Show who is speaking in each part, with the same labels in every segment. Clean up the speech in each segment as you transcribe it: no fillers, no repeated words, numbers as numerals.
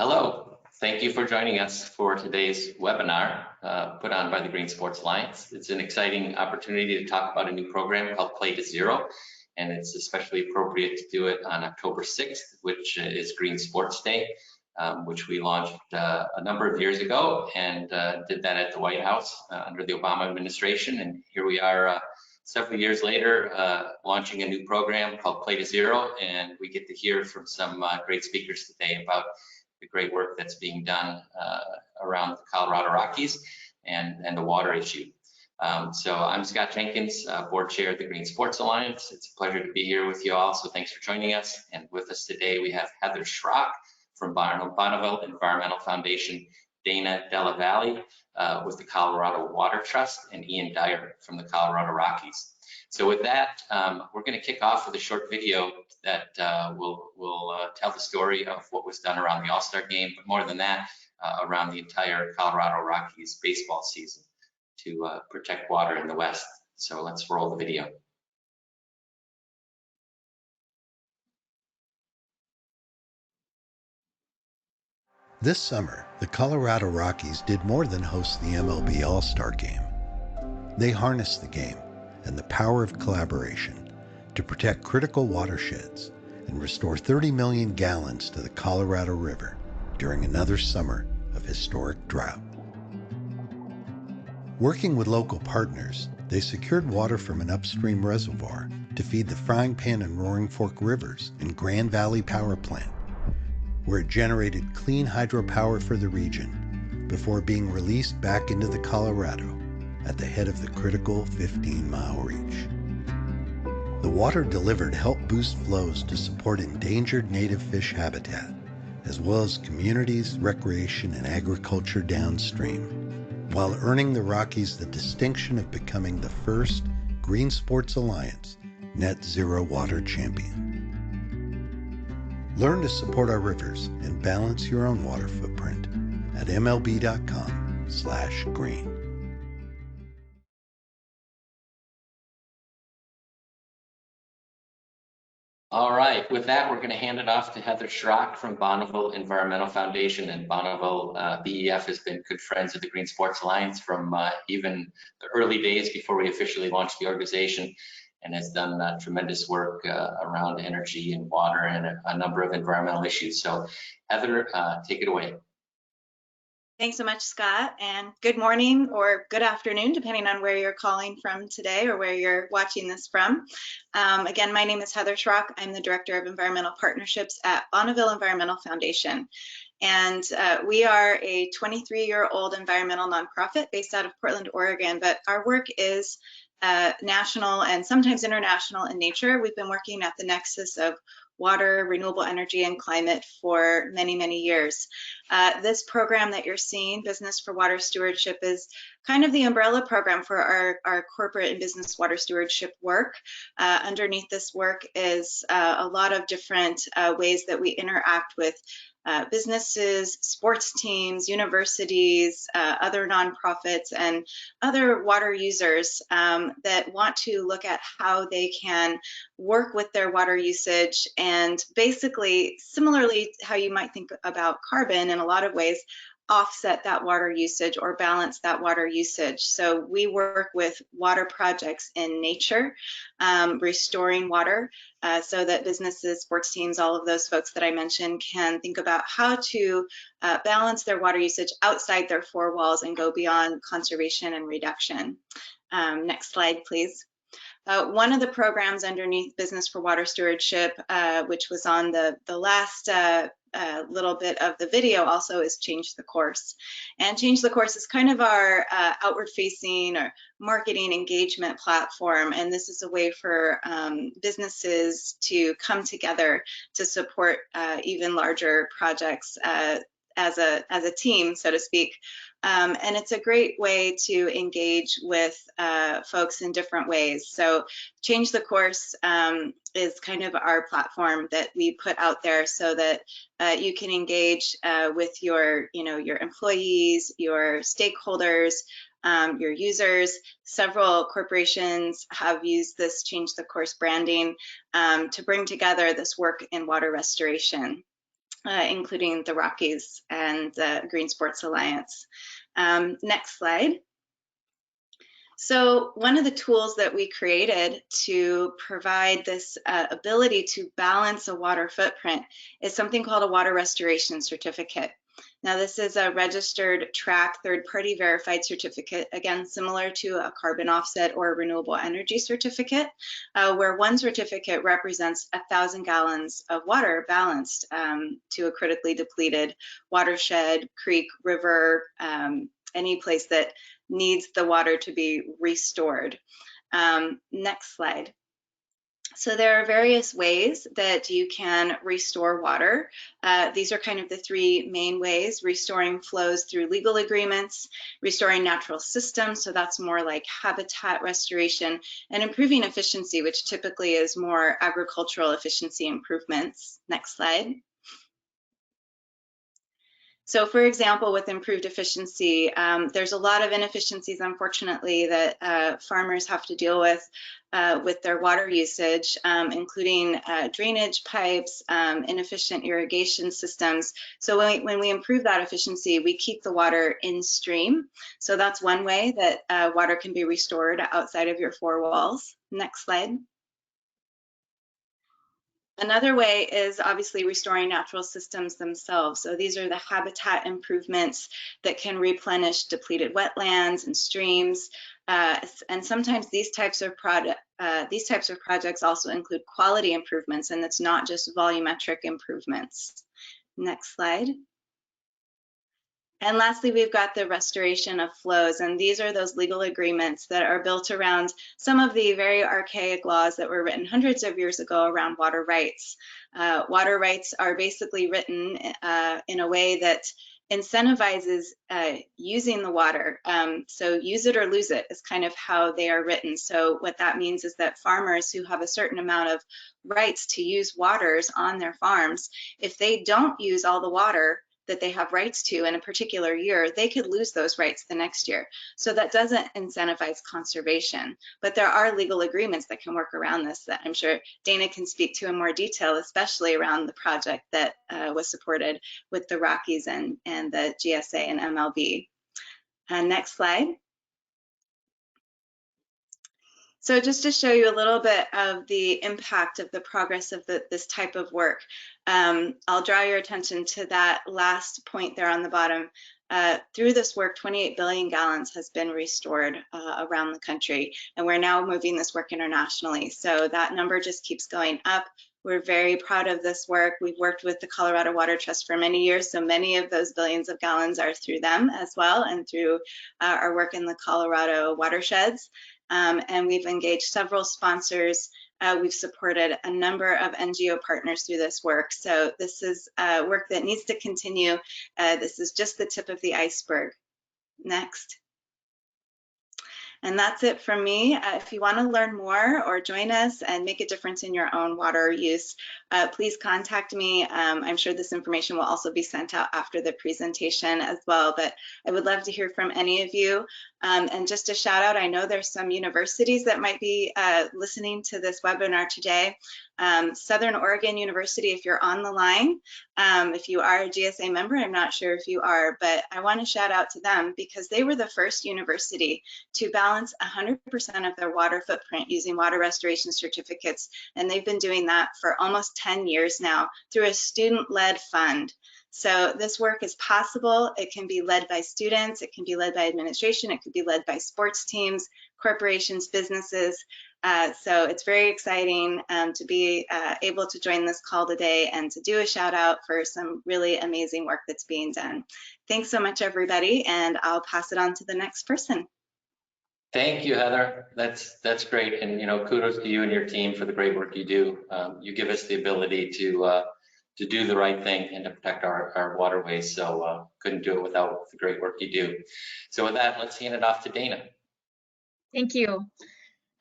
Speaker 1: Hello, thank you for joining us for today's webinar put on by the Green Sports Alliance. It's an exciting opportunity to talk about a new program called Play to Zero, and it's especially appropriate to do it on October 6th, which is Green Sports Day, which we launched a number of years ago and did that at the White House under the Obama administration. And here we are several years later launching a new program called Play to Zero, and we get to hear from some great speakers today about the great work that's being done around the Colorado Rockies and the water issue. So I'm Scott Jenkins, board chair of the Green Sports Alliance. It's a pleasure to be here with you all, so thanks for joining us. And with us today, we have Heather Schrock from Bonneville Environmental Foundation, Dana Dallavalle with the Colorado Water Trust, and Ian Dyer from the Colorado Rockies. So with that, we're going to kick off with a short video that will tell the story of what was done around the All-Star game, but more than that, around the entire Colorado Rockies baseball season to protect water in the West. So let's roll the video.
Speaker 2: This summer, the Colorado Rockies did more than host the MLB All-Star game. They harnessed the game and the power of collaboration to protect critical watersheds and restore 30 million gallons to the Colorado River during another summer of historic drought. Working with local partners, they secured water from an upstream reservoir to feed the Frying Pan and Roaring Fork rivers in Grand Valley Power Plant, where it generated clean hydropower for the region before being released back into the Colorado at the head of the critical 15-mile reach. The water delivered helped boost flows to support endangered native fish habitat, as well as communities, recreation, and agriculture downstream, while earning the Rockies the distinction of becoming the first Green Sports Alliance Net Zero Water Champion. Learn to support our rivers and balance your own water footprint at mlb.com/green.
Speaker 1: All right, with that, we're going to hand it off to Heather Schrock from Bonneville Environmental Foundation. And Bonneville BEF has been good friends of the Green Sports Alliance from even the early days before we officially launched the organization, and has done tremendous work around energy and water and a number of environmental issues. So Heather, take it away.
Speaker 3: Thanks so much, Scott, and good morning or good afternoon, depending on where you're calling from today or where you're watching this from. Again, my name is Heather Schrock. I'm the Director of Environmental Partnerships at Bonneville Environmental Foundation. And we are a 23-year-old environmental nonprofit based out of Portland, Oregon, but our work is national and sometimes international in nature. We've been working at the nexus of water, renewable energy, and climate for many, many years. This program that you're seeing, Business for Water Stewardship, is kind of the umbrella program for our corporate and business water stewardship work. Underneath this work is a lot of different ways that we interact with businesses, sports teams, universities, other nonprofits, and other water users that want to look at how they can work with their water usage, and basically, similarly how you might think about carbon in a lot of ways, offset that water usage or balance that water usage. So we work with water projects in nature, restoring water so that businesses, sports teams, all of those folks that I mentioned can think about how to balance their water usage outside their four walls and go beyond conservation and reduction. Next slide, please. One of the programs underneath Business for Water Stewardship, which was on the last little bit of the video, also is Change the Course. And Change the Course is kind of our outward-facing or marketing engagement platform, and this is a way for businesses to come together to support even larger projects as a team, so to speak. And it's a great way to engage with folks in different ways. So Change the Course is kind of our platform that we put out there so that you can engage with your employees, your stakeholders, your users. Several corporations have used this Change the Course branding to bring together this work in water restoration. including the Rockies and the Green Sports Alliance. Next slide. So one of the tools that we created to provide this ability to balance a water footprint is something called a water restoration certificate. Now, this is a registered track third-party verified certificate, again, similar to a carbon offset or a renewable energy certificate, where one certificate represents 1,000 gallons of water balanced to a critically depleted watershed, creek, river, any place that needs the water to be restored. Next slide. So there are various ways that you can restore water. These are kind of the three main ways: restoring flows through legal agreements, restoring natural systems, so that's more like habitat restoration, and improving efficiency, which typically is more agricultural efficiency improvements. Next slide. So for example, with improved efficiency, there's a lot of inefficiencies, unfortunately, that farmers have to deal with their water usage, including drainage pipes, inefficient irrigation systems. So when we improve that efficiency, we keep the water in stream. So that's one way that water can be restored outside of your four walls. Next slide. Another way is obviously restoring natural systems themselves. So these are the habitat improvements that can replenish depleted wetlands and streams. And sometimes these types of projects also include quality improvements, and it's not just volumetric improvements. Next slide. And lastly, we've got the restoration of flows, and these are those legal agreements that are built around some of the very archaic laws that were written hundreds of years ago around water rights. Water rights are basically written in a way that incentivizes using the water. So use it or lose it is kind of how they are written. So what that means is that farmers who have a certain amount of rights to use waters on their farms, if they don't use all the water that they have rights to in a particular year, they could lose those rights the next year. So that doesn't incentivize conservation, but there are legal agreements that can work around this that I'm sure Dana can speak to in more detail, especially around the project that was supported with the Rockies and the GSA and MLB. Next slide. So just to show you a little bit of the impact of the progress of this type of work, I'll draw your attention to that last point there on the bottom. Through this work, 28 billion gallons has been restored around the country, and we're now moving this work internationally. So that number just keeps going up. We're very proud of this work. We've worked with the Colorado Water Trust for many years, so many of those billions of gallons are through them as well, and through our work in the Colorado watersheds. And we've engaged several sponsors. We've supported a number of NGO partners through this work. So this is work that needs to continue. This is just the tip of the iceberg. Next. And that's it from me. If you want to learn more or join us and make a difference in your own water use, please contact me. I'm sure this information will also be sent out after the presentation as well, but I would love to hear from any of you. And just a shout out, I know there's some universities that might be listening to this webinar today. Southern Oregon University, if you're on the line, if you are a GSA member, I'm not sure if you are, but I want to shout out to them because they were the first university to balance 100% of their water footprint using water restoration certificates, and they've been doing that for almost 10 years now through a student-led fund. So this work is possible. It can be led by students, it can be led by administration, it could be led by sports teams, corporations, businesses. So it's very exciting to be able to join this call today and to do a shout out for some really amazing work that's being done. Thanks so much, everybody, and I'll pass it on to the next person.
Speaker 1: Thank you, Heather. That's great, and kudos to you and your team for the great work you do. You give us the ability to do the right thing and to protect our waterways. So couldn't do it without the great work you do. So with that, let's hand it off to Dana.
Speaker 4: Thank you.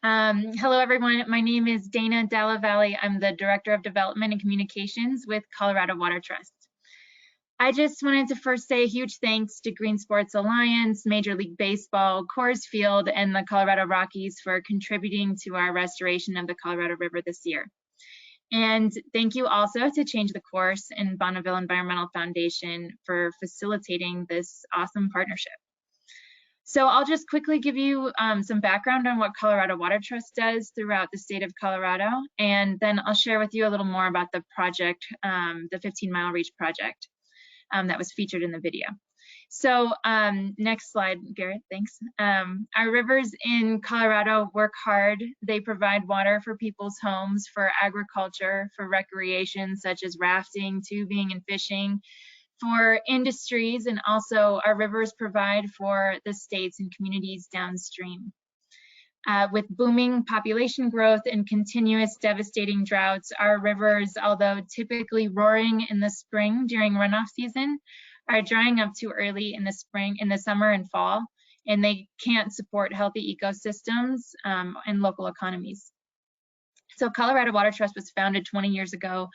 Speaker 4: Hello, everyone. My name is Dana Dallavalle. I'm the Director of Development and Communications with Colorado Water Trust. I just wanted to first say a huge thanks to Green Sports Alliance, Major League Baseball, Coors Field, and the Colorado Rockies for contributing to our restoration of the Colorado River this year. And thank you also to Change the Course and Bonneville Environmental Foundation for facilitating this awesome partnership. So I'll just quickly give you some background on what Colorado Water Trust does throughout the state of Colorado, and then I'll share with you a little more about the project, the 15-mile reach project that was featured in the video. So next slide, Garrett, thanks. Our rivers in Colorado work hard. They provide water for people's homes, for agriculture, for recreation such as rafting, tubing, and fishing, for industries, and also our rivers provide for the states and communities downstream. With booming population growth and continuous devastating droughts, our rivers, although typically roaring in the spring during runoff season, are drying up too early in the spring, in the summer and fall, and they can't support healthy ecosystems and local economies. So Colorado Water Trust was founded 20 years ago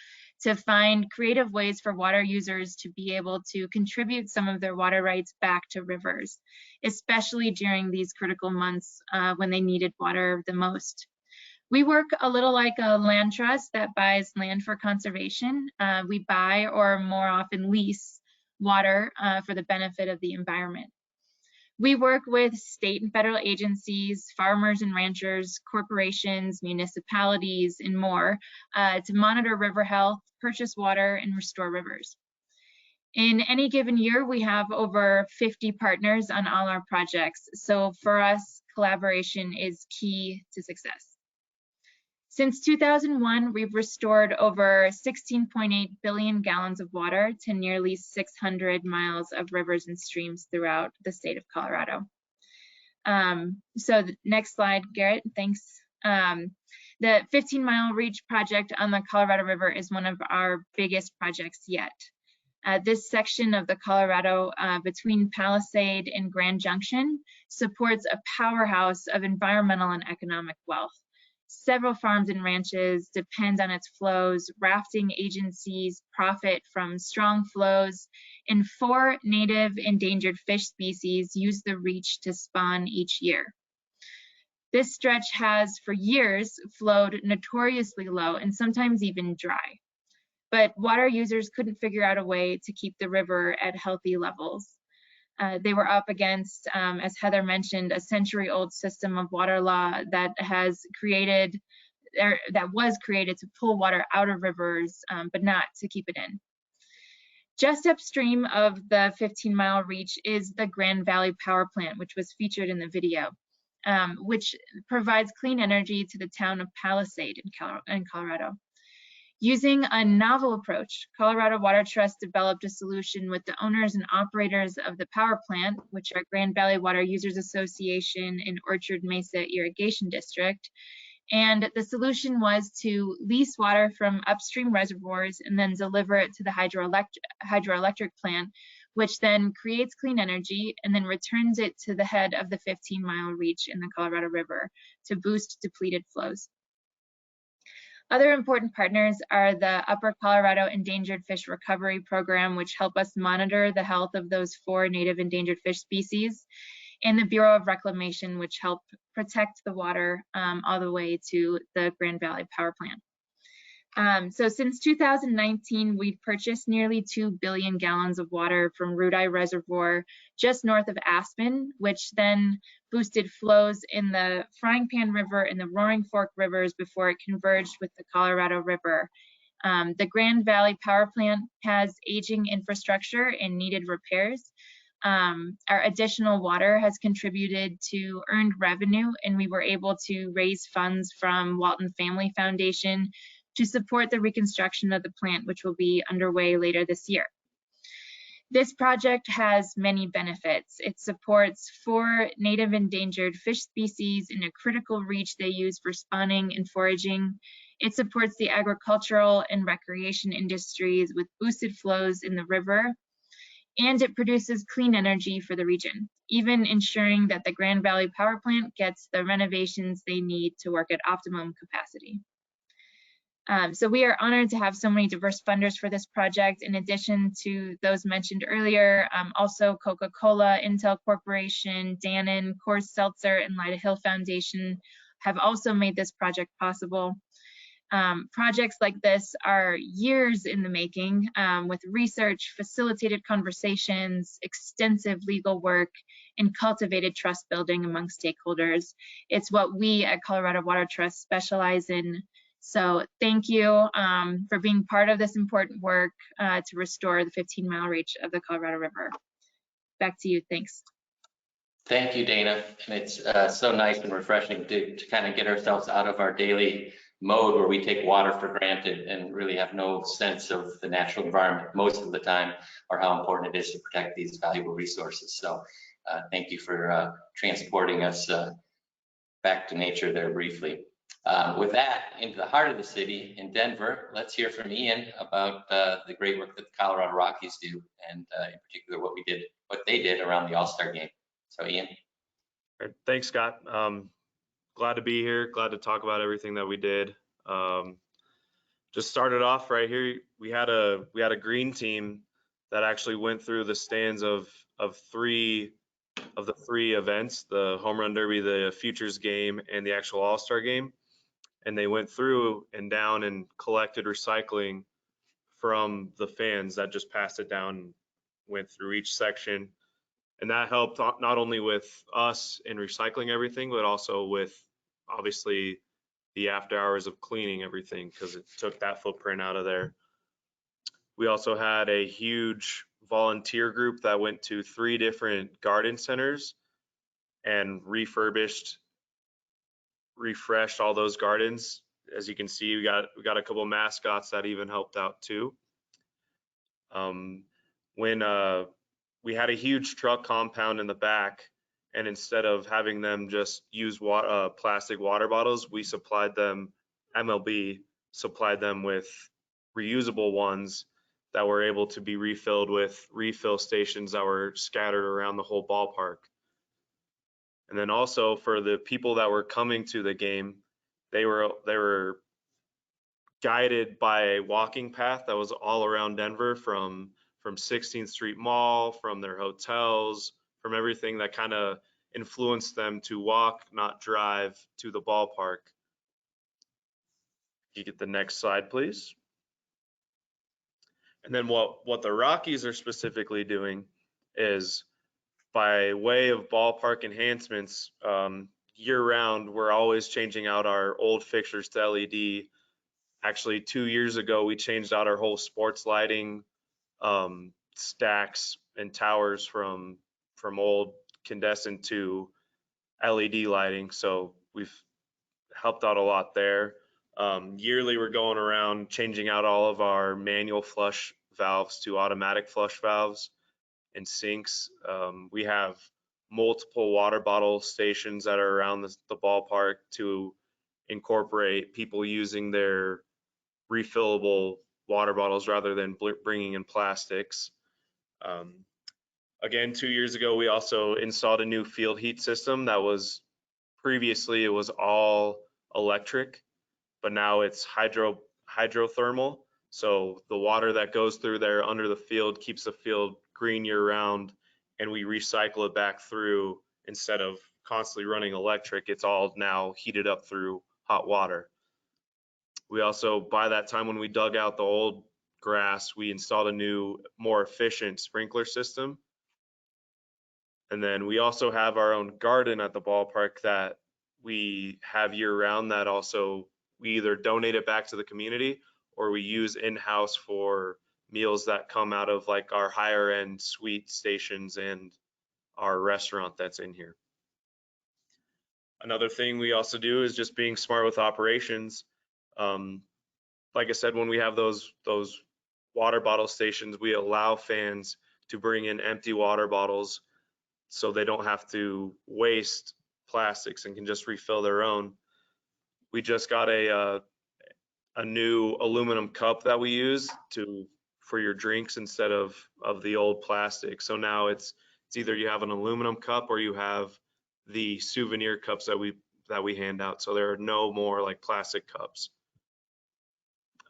Speaker 4: to find creative ways for water users to be able to contribute some of their water rights back to rivers, especially during these critical months when they needed water the most. We work a little like a land trust that buys land for conservation. We buy, or more often lease, water for the benefit of the environment. We work with state and federal agencies, farmers and ranchers, corporations, municipalities, and more to monitor river health, purchase water, and restore rivers. In any given year, we have over 50 partners on all our projects. So for us, collaboration is key to success. Since 2001, we've restored over 16.8 billion gallons of water to nearly 600 miles of rivers and streams throughout the state of Colorado. So the next slide, Garrett, thanks. The 15-mile reach project on the Colorado River is one of our biggest projects yet. This section of the Colorado between Palisade and Grand Junction supports a powerhouse of environmental and economic wealth. Several farms and ranches depend on its flows. Rafting agencies profit from strong flows, and 4 native endangered fish species use the reach to spawn each year. This stretch has for years flowed notoriously low and sometimes even dry. But water users couldn't figure out a way to keep the river at healthy levels. They were up against, as Heather mentioned, a century-old system of water law that was created to pull water out of rivers, but not to keep it in. Just upstream of the 15-mile reach is the Grand Valley Power Plant, which was featured in the video, which provides clean energy to the town of Palisade in Colorado. Using a novel approach, Colorado Water Trust developed a solution with the owners and operators of the power plant, which are Grand Valley Water Users Association and Orchard Mesa Irrigation District. And the solution was to lease water from upstream reservoirs and then deliver it to the hydroelectric plant, which then creates clean energy and then returns it to the head of the 15-mile reach in the Colorado River to boost depleted flows. Other important partners are the Upper Colorado Endangered Fish Recovery Program, which help us monitor the health of those 4 native endangered fish species, and the Bureau of Reclamation, which help protect the water all the way to the Grand Valley Power Plant. So since 2019, we've purchased nearly 2 billion gallons of water from Rudeye Reservoir just north of Aspen, which then boosted flows in the Frying Pan River and the Roaring Fork Rivers before it converged with the Colorado River. The Grand Valley Power Plant has aging infrastructure and needed repairs. Our additional water has contributed to earned revenue, and we were able to raise funds from Walton Family Foundation to support the reconstruction of the plant, which will be underway later this year. This project has many benefits. It supports 4 native endangered fish species in a critical reach they use for spawning and foraging. It supports the agricultural and recreation industries with boosted flows in the river. And it produces clean energy for the region, even ensuring that the Grand Valley Power Plant gets the renovations they need to work at optimum capacity. So we are honored to have so many diverse funders for this project, in addition to those mentioned earlier, also Coca-Cola, Intel Corporation, Dannon, Coors Seltzer, and Lyda Hill Foundation have also made this project possible. Projects like this are years in the making, with research, facilitated conversations, extensive legal work, and cultivated trust building among stakeholders. It's what we at Colorado Water Trust specialize in. So thank you for being part of this important work to restore the 15-mile reach of the Colorado River. Back to you, thanks.
Speaker 1: Thank you, Dana. And it's so nice and refreshing to kind of get ourselves out of our daily mode where we take water for granted and really have no sense of the natural environment most of the time, or how important it is to protect these valuable resources. So thank you for transporting us back to nature there briefly. With that, into the heart of the city in Denver, let's hear from Ian about the great work that the Colorado Rockies do, and in particular what they did around the All-Star game. So Ian.
Speaker 5: Thanks, Scott. Glad to be here. Glad to talk about everything that we did. Just started off right here. We had a green team that actually went through the stands of the three events: the Home Run Derby, the Futures game, and the actual All-Star game. And they went through and down and collected recycling from the fans that just passed it down, and went through each section. And that helped not only with us in recycling everything, but also with obviously the after hours of cleaning everything, because it took that footprint out of there. We also had a huge volunteer group that went to 3 different garden centers and refreshed all those gardens. As you can see, we got a couple of mascots that even helped out too. We had a huge truck compound in the back, and instead of having them just use plastic water bottles, we supplied them, MLB supplied them with reusable ones that were able to be refilled with refill stations that were scattered around the whole ballpark. And then also for the people that were coming to the game, they were guided by a walking path that was all around Denver, from 16th Street Mall, from their hotels, from everything that kind of influenced them to walk, not drive, to the ballpark. You get the next slide, please. And then what the Rockies are specifically doing is, by way of ballpark enhancements, year-round, we're always changing out our old fixtures to LED. Actually, 2 years ago, we changed out our whole sports lighting stacks and towers from old incandescent to LED lighting. So we've helped out a lot there. Yearly, we're going around changing out all of our manual flush valves to automatic flush valves and sinks. We have multiple water bottle stations that are around the ballpark to incorporate people using their refillable water bottles rather than bringing in plastics. Again, 2 years ago, we also installed a new field heat system that was previously, it was all electric, but now it's hydrothermal. So the water that goes through there under the field keeps the field green year round, and we recycle it back through. Instead of constantly running electric, it's all now heated up through hot water. We also, by that time when we dug out the old grass, we installed a new, more efficient sprinkler system. And then we also have our own garden at the ballpark that we have year round, that also we either donate it back to the community or we use in-house for meals that come out of like our higher end suite stations and our restaurant that's in here. Another thing we also do is just being smart with operations. Like I said, when we have those water bottle stations, we allow fans to bring in empty water bottles so they don't have to waste plastics and can just refill their own. We just got a new aluminum cup that we use for your drinks instead of the old plastic. So now it's either you have an aluminum cup or you have the souvenir cups that we hand out. So there are no more like plastic cups.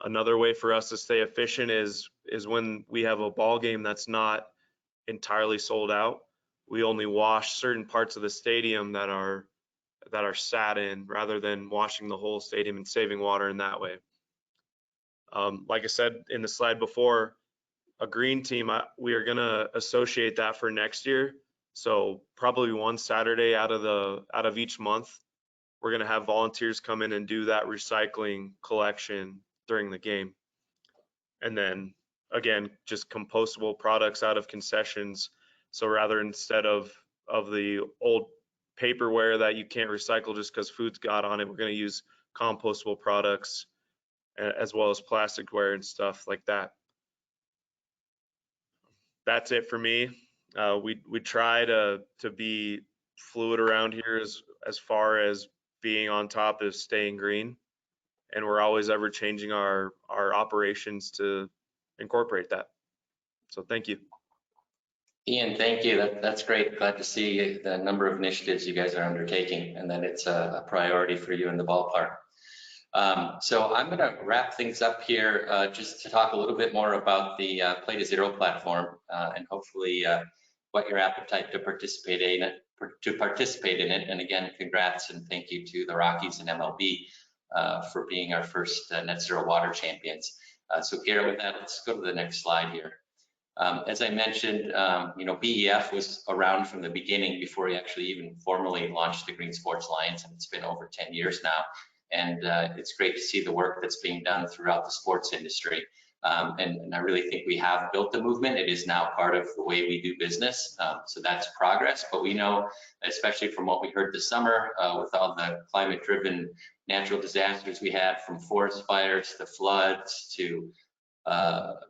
Speaker 5: Another way for us to stay efficient is when we have a ball game that's not entirely sold out, we only wash certain parts of the stadium that are sat in, rather than washing the whole stadium and saving water in that way. Like I said in the slide before, a green team, we are going to associate that for next year. So probably one Saturday out of each month, we're going to have volunteers come in and do that recycling collection during the game. And then again, just compostable products out of concessions. So rather, instead of the old paperware that you can't recycle just because food's got on it, we're going to use compostable products as well as plasticware and stuff like that. That's it for me. We try to be fluid around here as far as being on top of staying green, and we're always ever changing our operations to incorporate that. So thank you.
Speaker 1: Ian, thank you. That's great. Glad to see the number of initiatives you guys are undertaking and that it's a priority for you in the ballpark. So I'm going to wrap things up here just to talk a little bit more about the Play to Zero platform and hopefully what your appetite to participate in it. And again, congrats and thank you to the Rockies and MLB for being our first net zero water champions. So Garrett, with that, let's go to the next slide here. As I mentioned, BEF was around from the beginning before we actually even formally launched the Green Sports Alliance, and it's been over 10 years now. And it's great to see the work that's being done throughout the sports industry. And I really think we have built the movement. It is now part of the way we do business. So that's progress. But we know, especially from what we heard this summer, with all the climate-driven natural disasters we had, from forest fires to floods to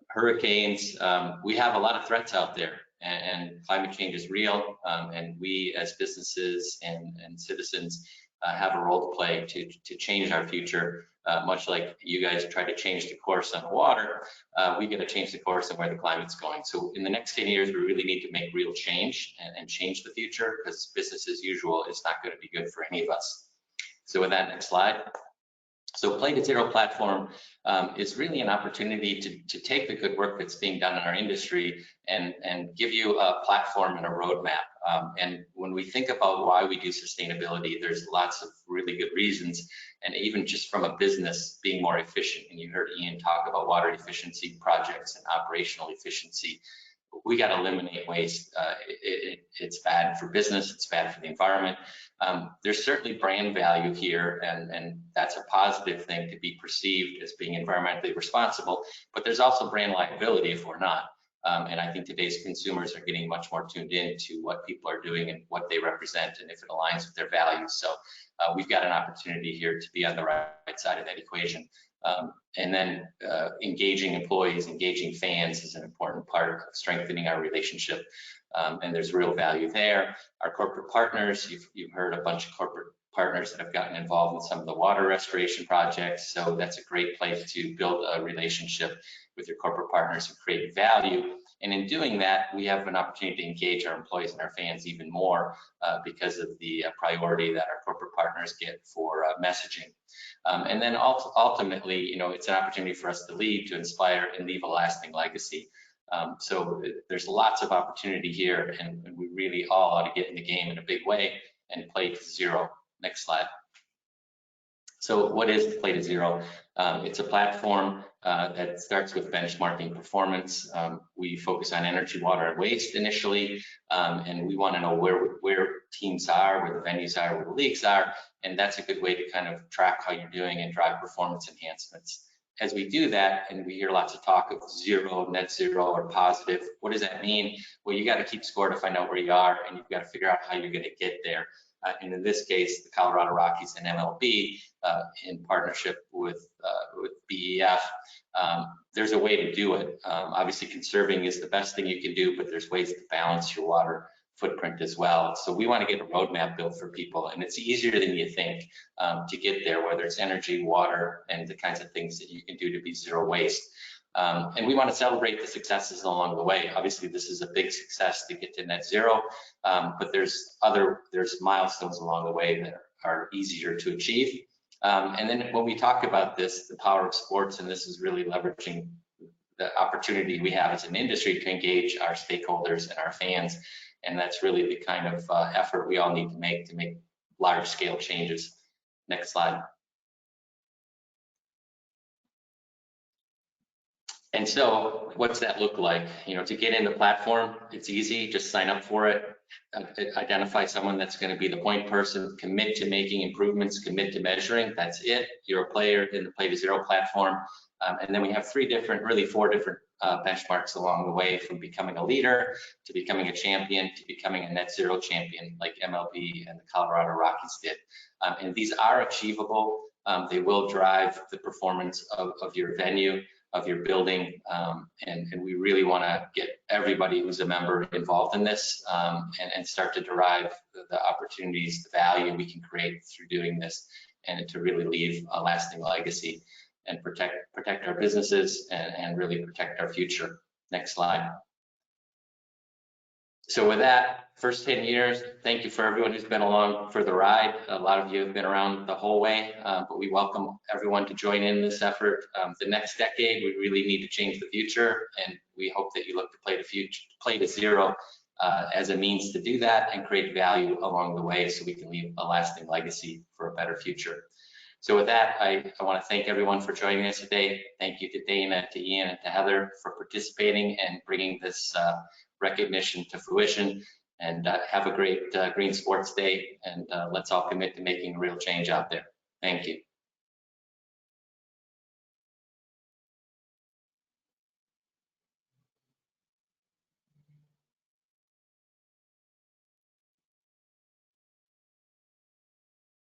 Speaker 1: hurricanes, we have a lot of threats out there, and climate change is real, and we as businesses and citizens have a role to play to change our future. Much like you guys try to change the course on water, we get to change the course on where the climate's going. So in the next 10 years, we really need to make real change and change the future, because business as usual is not going to be good for any of us. So with that, next slide. So Play to Zero platform is really an opportunity to take the good work that's being done in our industry and give you a platform and a roadmap. And when we think about why we do sustainability, there's lots of really good reasons, and even just from a business being more efficient. And you heard Ian talk about water efficiency projects and operational efficiency. We got to eliminate waste. It's bad for business, it's bad for the environment. There's certainly brand value here, and that's a positive thing to be perceived as being environmentally responsible, but there's also brand liability if we're not. And I think today's consumers are getting much more tuned in to what people are doing and what they represent, and if it aligns with their values. So we've got an opportunity here to be on the right side of that equation. And then engaging employees, engaging fans is an important part of strengthening our relationship. And there's real value there. Our corporate partners, you've heard a bunch of corporate partners that have gotten involved in some of the water restoration projects. So that's a great place to build a relationship with your corporate partners and create value. And in doing that, we have an opportunity to engage our employees and our fans even more because of the priority that our corporate partners get for messaging. And then ultimately, it's an opportunity for us to lead, to inspire, and leave a lasting legacy. So there's lots of opportunity here, and we really all ought to get in the game in a big way and play to zero. Next slide. So what is Play to Zero? It's a platform that starts with benchmarking performance. We focus on energy, water, and waste initially, and we want to know where teams are, where the venues are, where the leagues are, and that's a good way to kind of track how you're doing and drive performance enhancements. As we do that, and we hear lots of talk of zero, net zero, or positive, what does that mean? Well, you got to keep score to find out where you are, and you've got to figure out how you're going to get there. And in this case, the Colorado Rockies and MLB, in partnership with BEF, there's a way to do it. Obviously, conserving is the best thing you can do, but there's ways to balance your water footprint as well. So we want to get a roadmap built for people, and it's easier than you think to get there, whether it's energy, water, and the kinds of things that you can do to be zero waste. And we want to celebrate the successes along the way. Obviously, this is a big success to get to net zero, but there's milestones along the way that are easier to achieve. And then when we talk about this, the power of sports, and this is really leveraging the opportunity we have as an industry to engage our stakeholders and our fans. And that's really the kind of effort we all need to make large scale changes. Next slide. And so what's that look like? You know, to get in the platform, it's easy, just sign up for it. Identify someone that's going to be the point person, commit to making improvements, commit to measuring. That's it. You're a player in the Play to Zero platform. And then we have four different benchmarks along the way, from becoming a leader to becoming a champion to becoming a net zero champion, like MLB and the Colorado Rockies did. And these are achievable. They will drive the performance of your venue, of your building, and we really want to get everybody who's a member involved in this, and start to derive the opportunities, the value we can create through doing this, and to really leave a lasting legacy and protect our businesses and really protect our future. Next slide. So with that, first 10 years, thank you for everyone who's been along for the ride. A lot of you have been around the whole way, but we welcome everyone to join in this effort. The next decade, we really need to change the future, and we hope that you look to Play to Zero as a means to do that and create value along the way, so we can leave a lasting legacy for a better future. So with that, I want to thank everyone for joining us today. Thank you to Dana, to Ian, and to Heather for participating and bringing this recognition to fruition. And have a great Green Sports Day, and let's all commit to making a real change out there. Thank you.